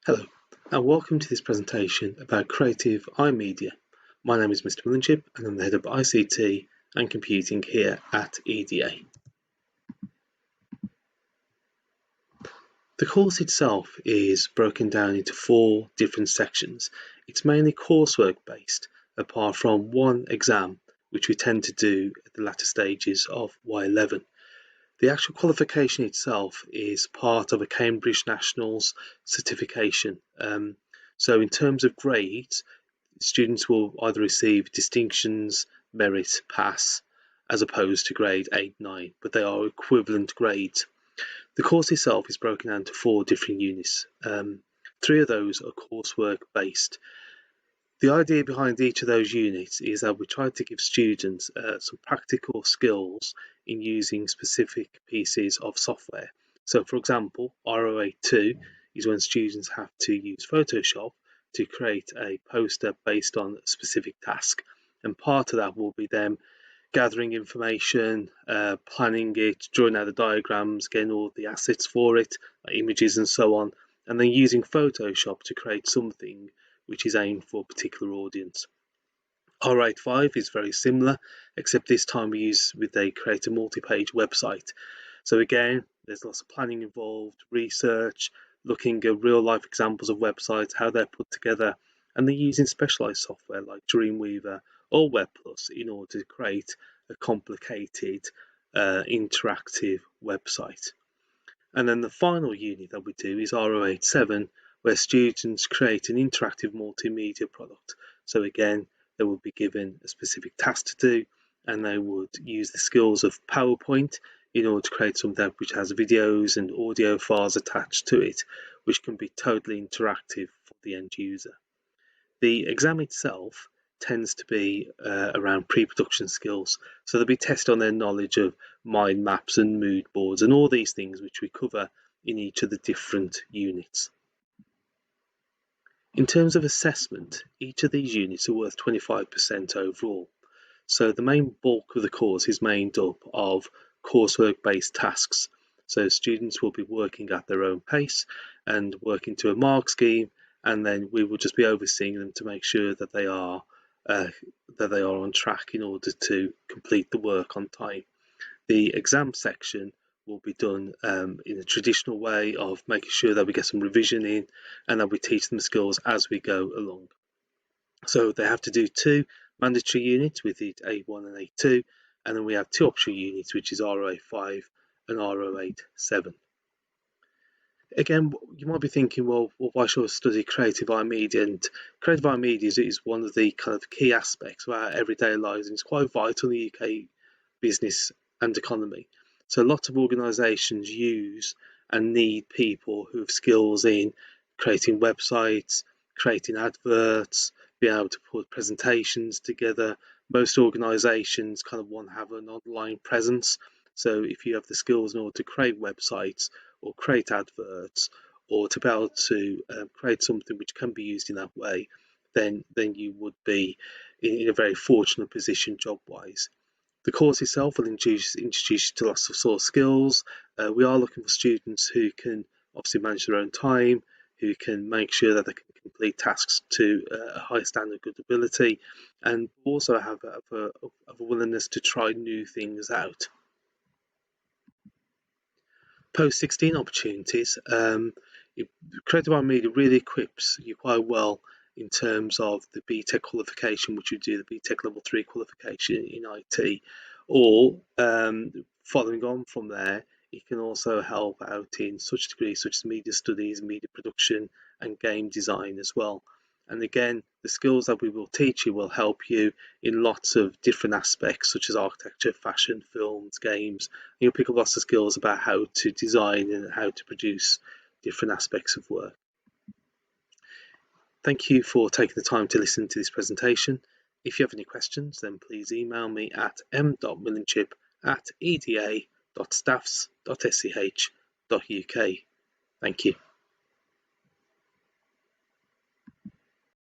Hello, and welcome to this presentation about creative iMedia. My name is Mr. Millenship, and I'm the head of ICT and computing here at EDA. The course itself is broken down into 4 different sections. It's mainly coursework based, apart from one exam, which we tend to do at the latter stages of Y11. The actual qualification itself is part of a Cambridge Nationals certification. So in terms of grades, students will either receive distinctions, merit, pass, as opposed to grade 8, 9, but they are equivalent grades. The course itself is broken down into 4 different units. 3 of those are coursework based. The idea behind each of those units is that we try to give students some practical skills in using specific pieces of software. So for example, RO82 is when students have to use Photoshop to create a poster based on a specific task. And part of that will be them gathering information, planning it, drawing out the diagrams, getting all the assets for it, like images and so on, and then using Photoshop to create something which is aimed for a particular audience. R85 is very similar, except this time they create a multi-page website. So again, there's lots of planning involved, research, looking at real-life examples of websites, how they're put together, and they're using specialized software like Dreamweaver or WebPlus in order to create a complicated, interactive website. And then the final unit that we do is RO87, where students create an interactive multimedia product. So again, they will be given a specific task to do, and they would use the skills of PowerPoint in order to create something which has videos and audio files attached to it, which can be totally interactive for the end user. The exam itself tends to be around pre-production skills. So they'll be tested on their knowledge of mind maps and mood boards and all these things which we cover in each of the different units. In terms of assessment, each of these units are worth 25% overall. So the main bulk of the course is made up of coursework-based tasks. So students will be working at their own pace and working to a mark scheme, and then we will just be overseeing them to make sure that they are on track in order to complete the work on time. The exam section will be done in a traditional way of making sure that we get some revision in and that we teach them skills as we go along. So they have to do 2 mandatory units with it A1 and A2, and then we have 2 optional units, which is RO85 and RO87. Again, you might be thinking, well, why should I study creative iMedia? And creative iMedia is one of the kind of key aspects of our everyday lives, and it's quite vital in the UK business and economy. So lots of organisations use and need people who have skills in creating websites, creating adverts, being able to put presentations together. Most organisations kind of want to have an online presence. So if you have the skills in order to create websites or create adverts or to be able to create something which can be used in that way, then you would be in a very fortunate position job-wise. The course itself will introduce you to lots of sort of skills. We are looking for students who can obviously manage their own time, who can make sure that they can complete tasks to a high standard of good ability, and also have a willingness to try new things out. Post-16 opportunities, Creative iMedia really equips you quite well in terms of the BTEC qualification, which you do the BTEC level 3 qualification in IT, or following on from there, it can also help out in such degrees such as media studies, media production, and game design as well. And again, the skills that we will teach you will help you in lots of different aspects, such as architecture, fashion, films, games. And you'll pick up lots of skills about how to design and how to produce different aspects of work. Thank you for taking the time to listen to this presentation. If you have any questions, then please email me at m.millenship@eda.staffs.sch.uk. Thank you.